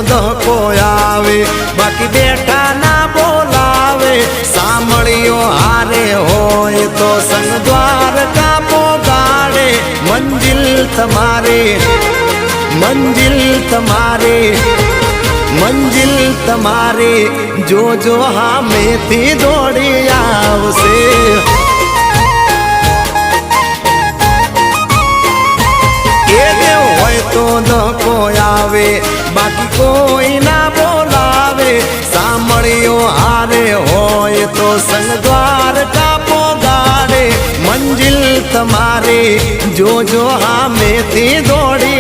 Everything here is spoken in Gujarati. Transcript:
ધક્કો આવે, બાકી બેઠા ના બોલાવે. સાંભળ્યો હારે હોય તો સંગ દ્વારકા પોગાડે. મંજિલ તમારી, મંજિલ તમારી, મંજિલ તમારી, જોજો હામેથી દોડી આવશે. હોય તો ધક્કો આવે, બાકી કોઈ ના બોલાવે. સાંભળ્યો હારે હોય તો સંગ દ્વારકા પોગાડે. મંજિલ તમારી, જોજો હામેથી દોડી